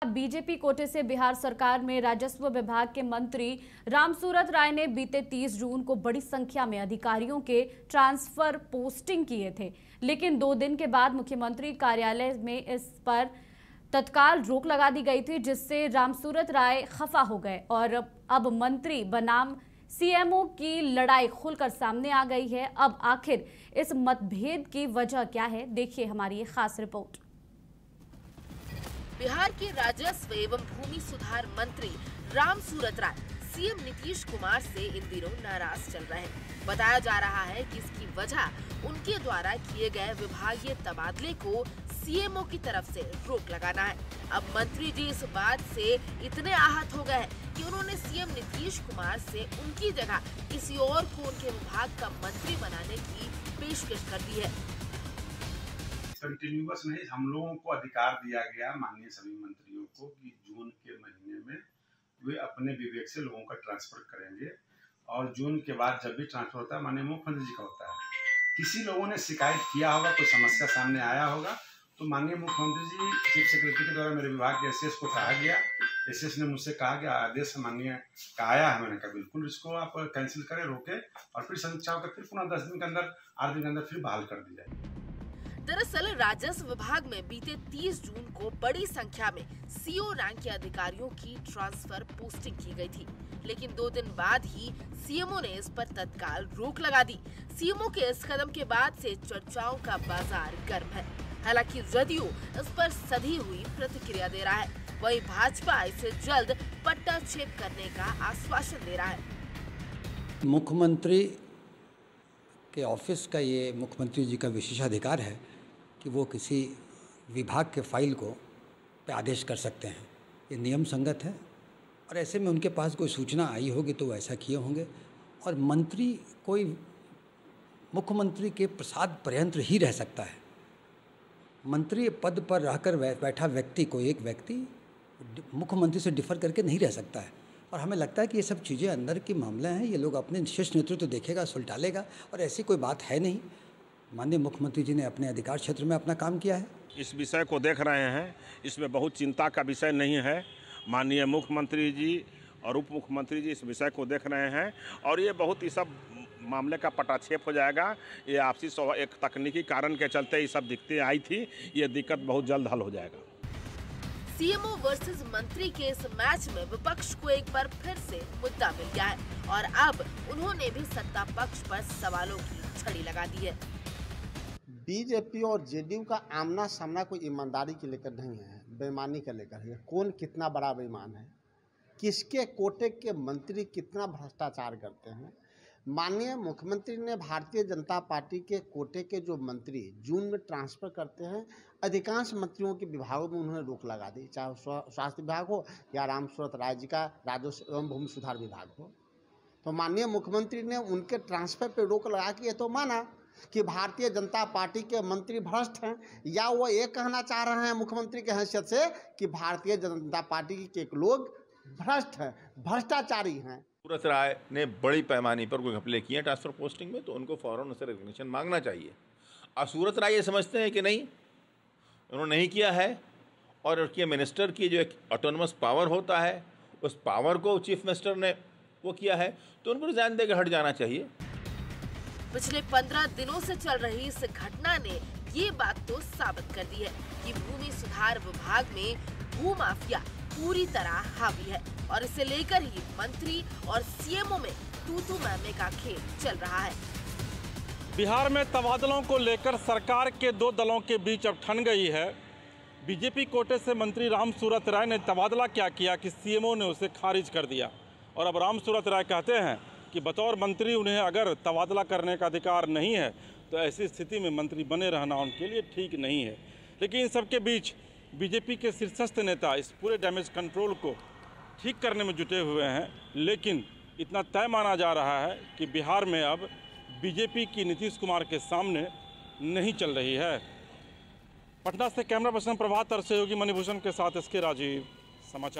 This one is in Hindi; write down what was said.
बीजेपी कोटे से बिहार सरकार में राजस्व विभाग के मंत्री रामसूरत राय ने बीते 30 जून को बड़ी संख्या में अधिकारियों के ट्रांसफर पोस्टिंग किए थे, लेकिन 2 दिन के बाद मुख्यमंत्री कार्यालय में इस पर तत्काल रोक लगा दी गई थी, जिससे रामसूरत राय खफा हो गए और अब मंत्री बनाम सीएमओ की लड़ाई खुलकर सामने आ गई है। अब आखिर इस मतभेद की वजह क्या है, देखिए हमारी ये खास रिपोर्ट। बिहार के राजस्व एवं भूमि सुधार मंत्री रामसूरत राय सीएम नीतीश कुमार से इन दिनों नाराज चल रहे हैं। बताया जा रहा है कि इसकी वजह उनके द्वारा किए गए विभागीय तबादले को सीएमओ की तरफ से रोक लगाना है। अब मंत्री जी इस बात से इतने आहत हो गए हैं कि उन्होंने सीएम नीतीश कुमार से उनकी जगह किसी और को उनके विभाग का मंत्री बनाने की पेशकश कर दी है। कंटिन्यूअस नहीं, हम लोगों को अधिकार दिया गया माननीय सभी मंत्रियों को कि जून के महीने में वे अपने विवेक से लोगों का ट्रांसफर करेंगे और जून के बाद जब भी ट्रांसफर होता है माननीय मुख्यमंत्री जी का होता है। किसी लोगों ने शिकायत किया होगा, कोई समस्या सामने आया होगा, तो माननीय मुख्यमंत्री जी चीफ सेक्रेटरी के द्वारा मेरे विभाग के एसएस को कहा गया। एसएस ने मुझसे कहा कि आदेश माननीय का आया है। मैंने कहा बिल्कुल इसको आप कैंसिल करें, रोके और फिर समीक्षा होकर फिर पुनः 10 दिन के अंदर 8 दिन के अंदर फिर बहाल कर दी जाए। दरअसल राजस्व विभाग में बीते 30 जून को बड़ी संख्या में सीओ रैंक के अधिकारियों की ट्रांसफर पोस्टिंग की गई थी, लेकिन 2 दिन बाद ही सीएमओ ने इस पर तत्काल रोक लगा दी। सीएमओ के इस कदम के बाद से चर्चाओं का बाजार गर्म है। हालांकि जदयू इस पर सधी हुई प्रतिक्रिया दे रहा है, वहीं भाजपा इसे जल्द पट्टाछेद करने का आश्वासन दे रहा है। मुख्यमंत्री के ऑफिस का ये मुख्यमंत्री जी का विशेषाधिकार है कि वो किसी विभाग के फाइल को पे आदेश कर सकते हैं। ये नियम संगत है और ऐसे में उनके पास कोई सूचना आई होगी तो वो ऐसा किए होंगे। और मंत्री कोई मुख्यमंत्री के प्रसाद पर्यंत ही रह सकता है। मंत्री पद पर रहकर बैठा व्यक्ति, कोई एक व्यक्ति मुख्यमंत्री से डिफर करके नहीं रह सकता है। और हमें लगता है कि ये सब चीज़ें अंदर के मामले हैं, ये लोग अपने शीर्ष नेतृत्व देखेगा, सुलटालेगा और ऐसी कोई बात है नहीं। माननीय मुख्यमंत्री जी ने अपने अधिकार क्षेत्र में अपना काम किया है। इस विषय को देख रहे हैं, इसमें बहुत चिंता का विषय नहीं है। माननीय मुख्यमंत्री जी और उप मुख्यमंत्री जी इस विषय को देख रहे हैं और ये बहुत ही सब मामले का पटाक्षेप हो जाएगा। ये आपसी एक तकनीकी कारण के चलते ये सब दिक्कतें आई थी, ये दिक्कत बहुत जल्द हल हो जाएगा। सीएमओ वर्सेस मंत्री के इस मैच में विपक्ष को एक बार फिर से मुद्दा मिल गया है और अब उन्होंने भी सत्ता पक्ष पर सवालों की छड़ी लगा दी है। बीजेपी और जेडीयू का आमना सामना कोई ईमानदारी के लेकर नहीं है, बेईमानी के लेकर है। कौन कितना बड़ा बेईमान है, किसके कोटे के मंत्री कितना भ्रष्टाचार करते हैं। माननीय मुख्यमंत्री ने भारतीय जनता पार्टी के कोटे के जो मंत्री जून में ट्रांसफर करते हैं, अधिकांश मंत्रियों के विभागों में उन्होंने रोक लगा दी, चाहे स्वास्थ्य विभाग हो या रामसूरत राय जी का राजस्व एवं भूमि सुधार विभाग हो। तो माननीय मुख्यमंत्री ने उनके ट्रांसफर पर रोक लगा के ये तो माना कि भारतीय जनता पार्टी के मंत्री भ्रष्ट हैं, या वो ये कहना चाह रहे हैं मुख्यमंत्री की हैसियत से कि भारतीय जनता पार्टी के लोग भ्रष्ट हैं, भ्रष्टाचारी हैं। सूरत राय ने बड़ी पैमाने पर कोई घपले किए ट्रांसफर पोस्टिंग में, तो उनको फौरन उनसे रिकग्निशन मांगना चाहिए। और सूरत राय ये समझते हैं कि नहीं, उन्होंने नहीं किया है और उसके मिनिस्टर की जो एक ऑटोनमस पावर होता है, उस पावर को चीफ मिनिस्टर ने वो किया है, तो उनको रिजाइन देकर हट जाना चाहिए। पिछले 15 दिनों से चल रही इस घटना ने ये बात तो साबित कर दी है कि भूमि सुधार विभाग में भूमाफिया पूरी तरह हावी है और इसे लेकर ही मंत्री और सीएमओ में तू मैमे का खेल चल रहा है। बिहार में तबादलों को लेकर सरकार के 2 दलों के बीच अब ठन गई है। बीजेपी कोटे से मंत्री रामसूरत राय ने तबादला क्या किया कि सीएमओ ने उसे खारिज कर दिया और अब रामसूरत राय कहते हैं कि बतौर मंत्री उन्हें अगर तबादला करने का अधिकार नहीं है तो ऐसी स्थिति में मंत्री बने रहना उनके लिए ठीक नहीं है। लेकिन इन सबके बीच बीजेपी के शीर्षस्थ नेता इस पूरे डैमेज कंट्रोल को ठीक करने में जुटे हुए हैं, लेकिन इतना तय माना जा रहा है कि बिहार में अब बीजेपी की नीतीश कुमार के सामने नहीं चल रही है। पटना से कैमरा पर्सन प्रभात सहयोगी मणिभूषण के साथ एसके राजीव, समाचार।